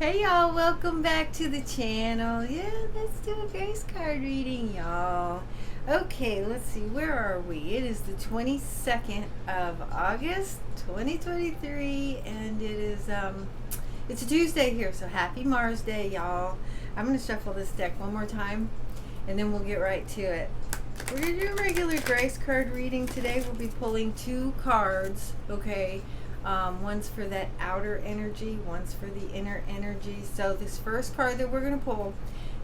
Hey y'all, welcome back to the channel. Yeah, let's do a grace card reading, y'all. Okay, let's see, where are we? It is the 22nd of August, 2023, and it's a Tuesday here, so happy Mars Day, y'all. I'm gonna shuffle this deck one more time, and then we'll get right to it. We're gonna do a regular grace card reading today. We'll be pulling two cards, okay? One's for that outer energy, one's for the inner energy. So this first card that we're going to pull,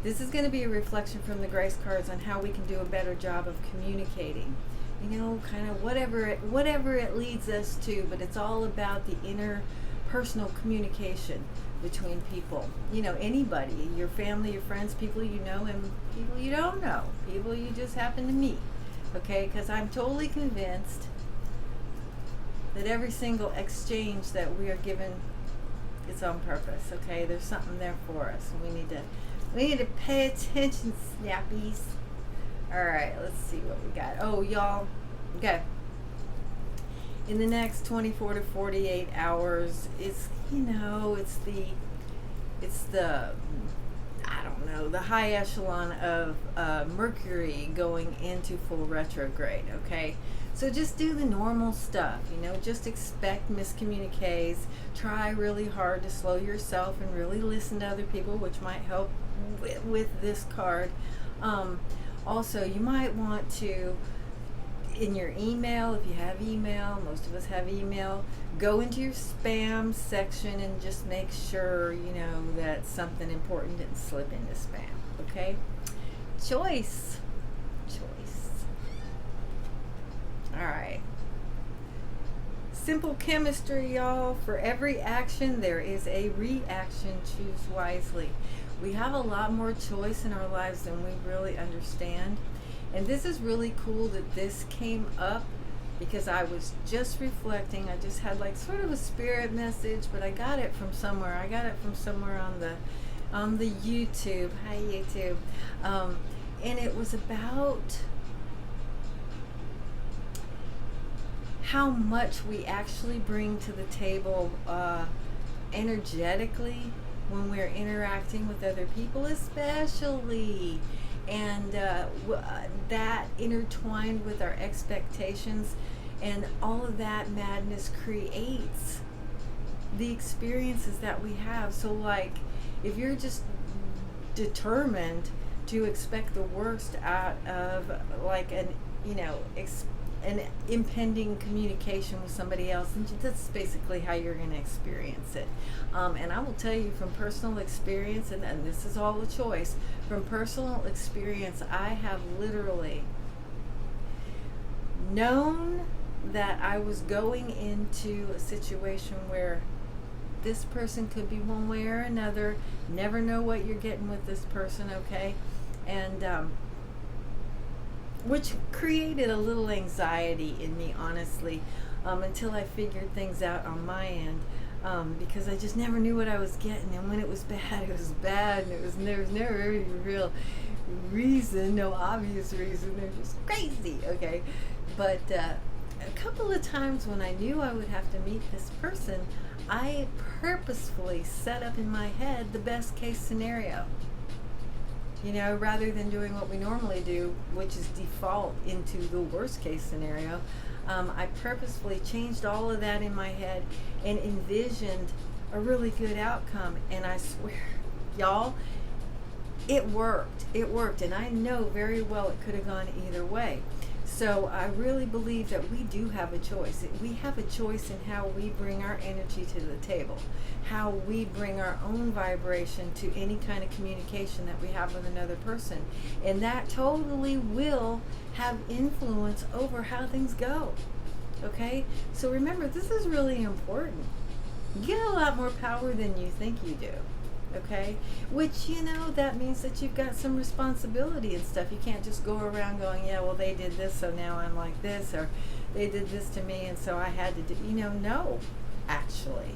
this is going to be a reflection from the grace cards on how we can do a better job of communicating. You know, kind of whatever it leads us to, but it's all about the inner personal communication between people. You know, anybody, your family, your friends, people you know and people you don't know, people you just happen to meet. Okay, because I'm totally convinced that every single exchange that we are given is on purpose. Okay, there's something there for us. We need to pay attention, snappies. All right, let's see what we got. Oh, y'all. Okay. In the next 24 to 48 hours, it's the I don't know, the high echelon of Mercury going into full retrograde. Okay. So just do the normal stuff, just expect miscommuniques. Try really hard to slow yourself and really listen to other people, which might help with this card. Also, you might want to, in your email, if you have email, most of us have email, go into your spam section and just make sure, that something important didn't slip into spam, okay? Choice. All right. Simple chemistry, y'all. For every action, there is a reaction. Choose wisely. We have a lot more choice in our lives than we really understand. And this is really cool that this came up because I was just reflecting. I just had like sort of a spirit message, but I got it from somewhere. On the YouTube. Hi, YouTube. And it was about how much we actually bring to the table energetically when we're interacting with other people, especially, and that intertwined with our expectations, and all of that madness creates the experiences that we have. So like, if you're just determined to expect the worst out of like an impending communication with somebody else, and that's basically how you're going to experience it. And I will tell you from personal experience, and this is all a choice, from personal experience, I have literally known that I was going into a situation where this person could be one way or another. Never know what you're getting with this person, okay? And which created a little anxiety in me, honestly, until I figured things out on my end, because I just never knew what I was getting, and when it was bad, it was bad, and there was never any real reason, no obvious reason. They're just crazy, okay? But a couple of times when I knew I would have to meet this person, I purposefully set up in my head the best case scenario. Rather than doing what we normally do, which is default into the worst case scenario, I purposefully changed all of that in my head and envisioned a really good outcome. And I swear, y'all, it worked. And I know very well it could have gone either way. So I really believe that we do have a choice. We have a choice in how we bring our energy to the table, how we bring our own vibration to any kind of communication that we have with another person. And that totally will have influence over how things go. Okay? So remember, this is really important. You get a lot more power than you think you do. Okay, which that means that you've got some responsibility and stuff. You can't just go around going, yeah, well, they did this, so now I'm like this, or they did this to me, and so I had to do. No, actually,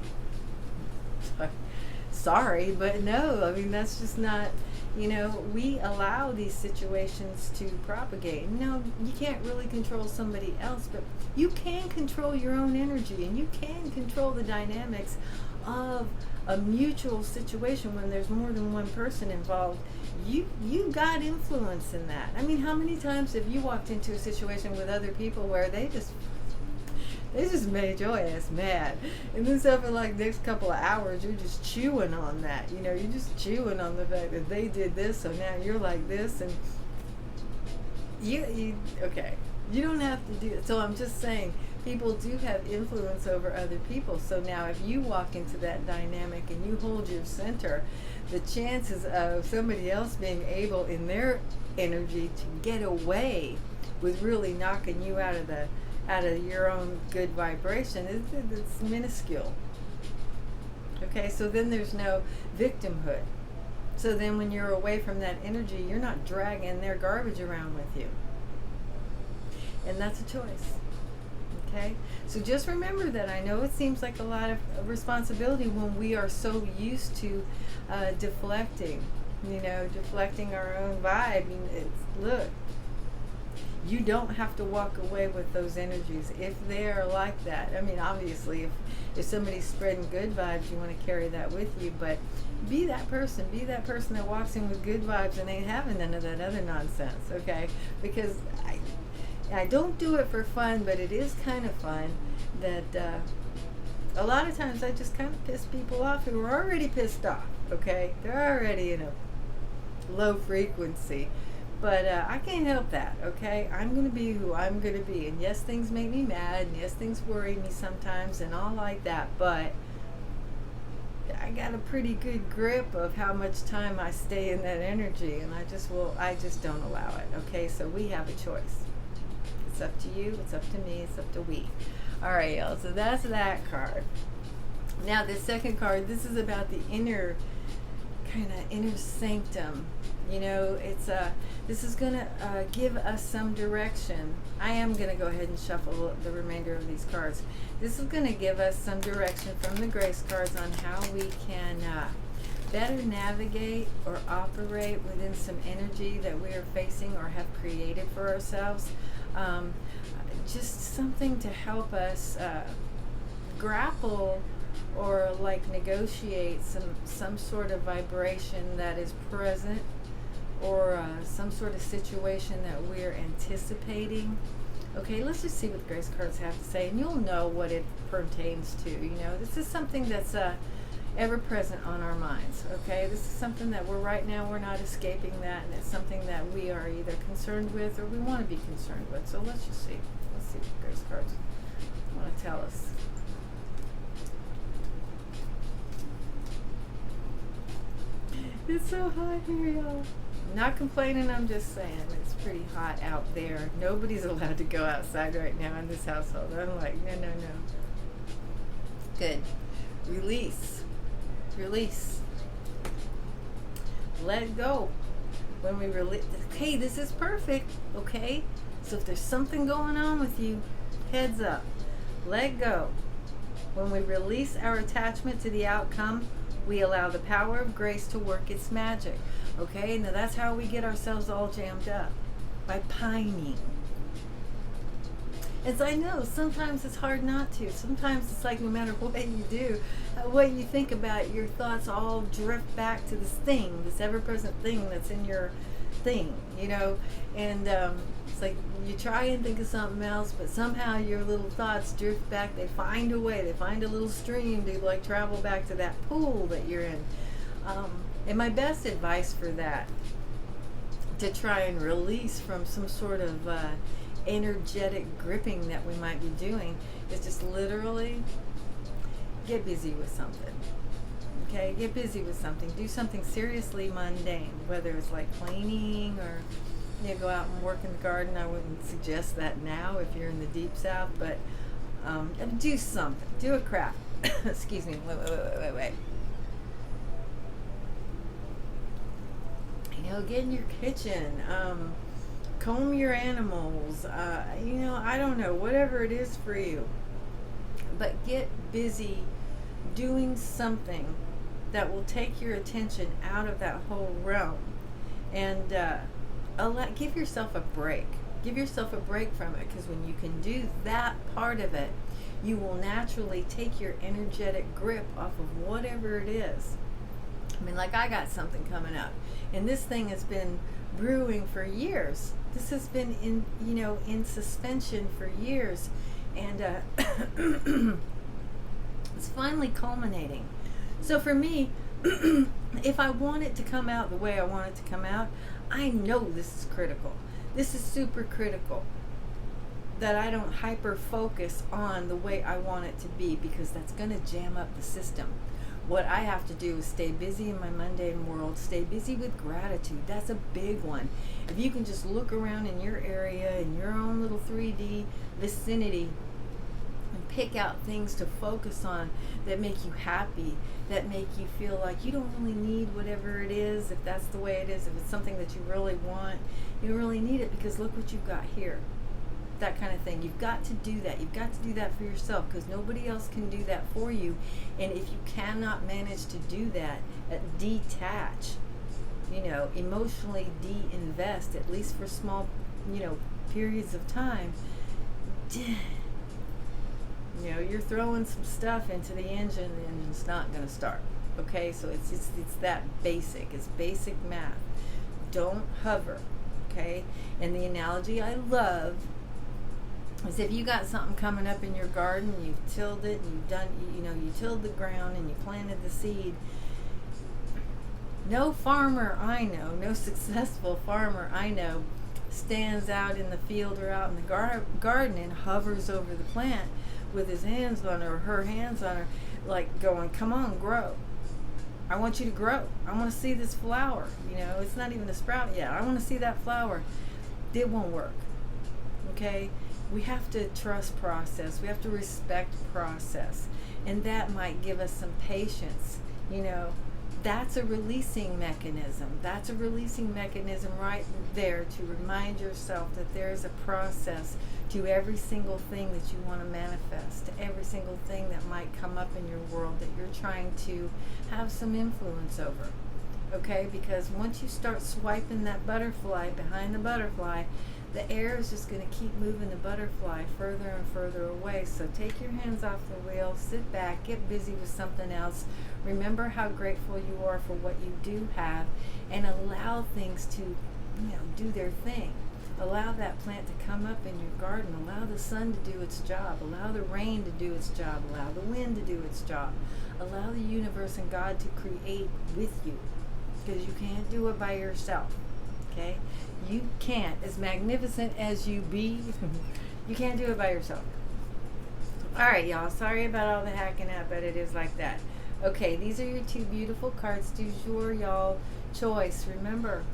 sorry, but no. I mean, that's just not. We allow these situations to propagate. No, you can't really control somebody else, but you can control your own energy, and you can control the dynamics of a mutual situation, when there's more than one person involved, you got influence in that. I mean, how many times have you walked into a situation with other people where they just made your ass mad, and then so for like next couple of hours you're just chewing on that, you're just chewing on the fact that they did this, so now you're like this, and you okay, you don't have to do it. So I'm just saying, people do have influence over other people. So now if you walk into that dynamic and you hold your center, the chances of somebody else being able in their energy to get away with really knocking you out of your own good vibration it's minuscule. Okay, so then there's no victimhood. So then when you're away from that energy, you're not dragging their garbage around with you. And that's a choice. Okay? So just remember that. I know it seems like a lot of responsibility when we are so used to deflecting our own vibe. Look, you don't have to walk away with those energies if they are like that. I mean, obviously, if somebody's spreading good vibes, you want to carry that with you, but be that person that walks in with good vibes and ain't having none of that other nonsense, okay? Because I don't do it for fun, but it is kind of fun that a lot of times I just kind of piss people off who are already pissed off, okay? They're already in a low frequency. But I can't help that, okay? I'm going to be who I'm going to be. And yes, things make me mad, and yes, things worry me sometimes and all like that, but I got a pretty good grip of how much time I stay in that energy, and I just don't allow it, okay? So we have a choice. It's up to you, it's up to me, it's up to we. All right, y'all, so that's that card. Now, this second card, this is about the inner sanctum. This is going to give us some direction. I am going to go ahead and shuffle the remainder of these cards. This is going to give us some direction from the grace cards on how we can better navigate or operate within some energy that we are facing or have created for ourselves. Just something to help us grapple or negotiate some sort of vibration that is present, or some sort of situation that we're anticipating. Okay, let's just see what the grace cards have to say, and you'll know what it pertains to. This is something that's ever present on our minds. Okay, this is something that we're not escaping that, and it's something that we are either concerned with or we want to be concerned with. So let's just see. Let's see what the grace cards want to tell us. It's so hot here, y'all. Not complaining, I'm just saying it's pretty hot out there. Nobody's allowed to go outside right now in this household. I'm like, no. Good. Release. Let go. When we release, okay, this is perfect, okay? So if there's something going on with you, heads up. Let go. When we release our attachment to the outcome, we allow the power of grace to work its magic. Okay, now that's how we get ourselves all jammed up, by pining. As I know, sometimes it's hard not to. Sometimes it's like no matter what you do, what you think about, your thoughts all drift back to this thing, this ever-present thing that's in your thing, and it's like you try and think of something else, but somehow your little thoughts drift back. They find a way, they find a little stream to travel back to that pool that you're in. And my best advice for that, to try and release from some sort of energetic gripping that we might be doing, is just literally get busy with something. Okay, get busy with something. Do something seriously mundane, whether it's like cleaning or go out and work in the garden. I wouldn't suggest that now if you're in the deep south, but do something. Do a craft. Excuse me. Wait. Get in your kitchen. Comb your animals. I don't know, whatever it is for you. But get busy doing something that will take your attention out of that whole realm, and give yourself a break. Give yourself a break from it, because when you can do that part of it, you will naturally take your energetic grip off of whatever it is. I mean, like, I got something coming up, and this thing has been brewing for years. This has been in suspension for years, and it's finally culminating. So for me, if I want it to come out the way I want it to come out, I know this is critical. This is super critical that I don't hyper focus on the way I want it to be, because that's going to jam up the system. What I have to do is stay busy in my mundane world, stay busy with gratitude. That's a big one. If you can just look around in your area, in your own little 3D vicinity, and pick out things to focus on that make you happy, that make you feel like you don't really need whatever it is, if that's the way it is, if it's something that you really want, you don't really need it, because look what you've got here. That kind of thing. You've got to do that. You've got to do that for yourself, because nobody else can do that for you. And if you cannot manage to do that, detach, emotionally de-invest, at least for small, periods of time, you're throwing some stuff into the engine, the engine's not going to start. Okay, so it's that basic. It's basic math. Don't hover. Okay, and the analogy I love is, if you got something coming up in your garden, you've tilled it, and you've done, you tilled the ground and you planted the seed. No farmer I know, no successful farmer I know, stands out in the field or out in the garden and hovers over the plant with his hands on her, or her hands on her, like going, come on, grow. I want you to grow. I want to see this flower. It's not even a sprout yet. I want to see that flower. It won't work. Okay? We have to trust process. We have to respect process. And that might give us some patience. That's a releasing mechanism. That's a releasing mechanism right there, to remind yourself that there is a process to every single thing that you want to manifest, to every single thing that might come up in your world that you're trying to have some influence over. Okay? Because once you start swiping that butterfly behind the butterfly, the air is just going to keep moving the butterfly further and further away. So take your hands off the wheel, sit back, get busy with something else. Remember how grateful you are for what you do have, and allow things to, do their thing. Allow that plant to come up in your garden. Allow the sun to do its job. Allow the rain to do its job. Allow the wind to do its job. Allow the universe and God to create with you, because you can't do it by yourself. Okay? You can't. As magnificent as you be, you can't do it by yourself. All right, y'all. Sorry about all the hacking up, but it is like that. Okay, these are your two beautiful cards du jour, y'all. Choice. Remember,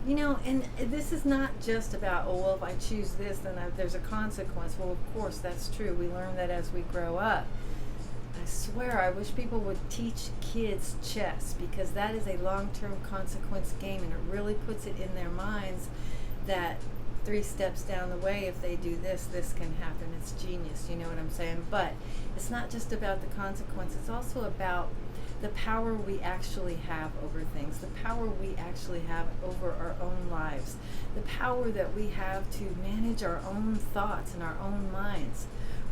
and this is not just about, if I choose this, then there's a consequence. Well, of course, that's true. We learn that as we grow up. I swear, I wish people would teach kids chess, because that is a long-term consequence game, and it really puts it in their minds that 3 steps down the way, if they do this, this can happen. It's genius, you know what I'm saying? But it's not just about the consequence. It's also about the power we actually have over things, the power we actually have over our own lives, the power that we have to manage our own thoughts and our own minds,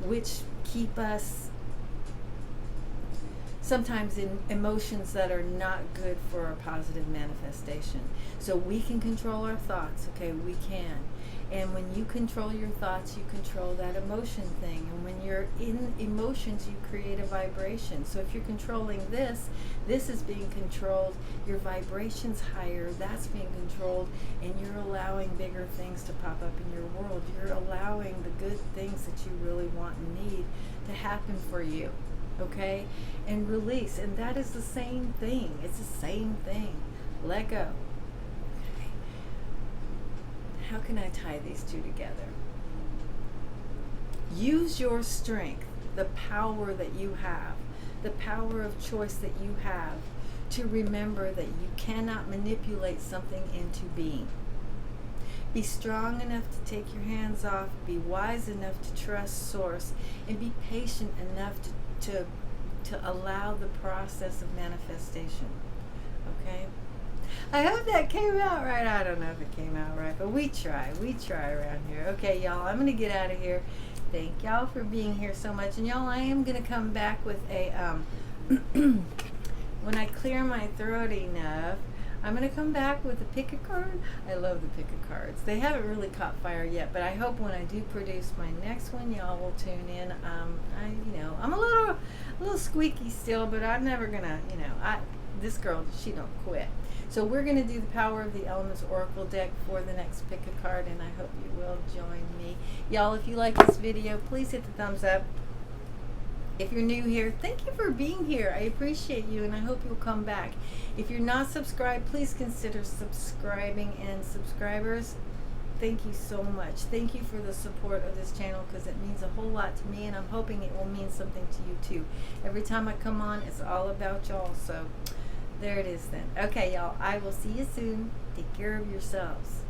which keep us sometimes in emotions that are not good for our positive manifestation. So we can control our thoughts, okay? We can. And when you control your thoughts, you control that emotion thing. And when you're in emotions, you create a vibration. So if you're controlling this is being controlled. Your vibration's higher, that's being controlled, and you're allowing bigger things to pop up in your world. You're allowing the good things that you really want and need to happen for you. Okay? And release. And that is the same thing. It's the same thing. Let go. Okay. How can I tie these two together? Use your strength, the power that you have, the power of choice that you have, to remember that you cannot manipulate something into being. Be strong enough to take your hands off, be wise enough to trust Source, and be patient enough to allow the process of manifestation. Okay? I hope that came out right. I don't know if it came out right, but we try around here. Okay, y'all, I'm gonna get out of here. Thank y'all for being here so much. And y'all, I am gonna come back with a when I clear my throat enough, I'm going to come back with a pick a card. I love the pick a cards. They haven't really caught fire yet, but I hope when I do produce my next one, y'all will tune in. I'm a little squeaky still, but I'm never going to, this girl, she don't quit. So we're going to do the Power of the Elements Oracle deck for the next pick a card, and I hope you will join me. Y'all, if you like this video, please hit the thumbs up. If you're new here, thank you for being here. I appreciate you, and I hope you'll come back. If you're not subscribed, please consider subscribing. And subscribers, thank you so much. Thank you for the support of this channel, because it means a whole lot to me, and I'm hoping it will mean something to you too. Every time I come on, it's all about y'all. So there it is then. Okay, y'all, I will see you soon. Take care of yourselves.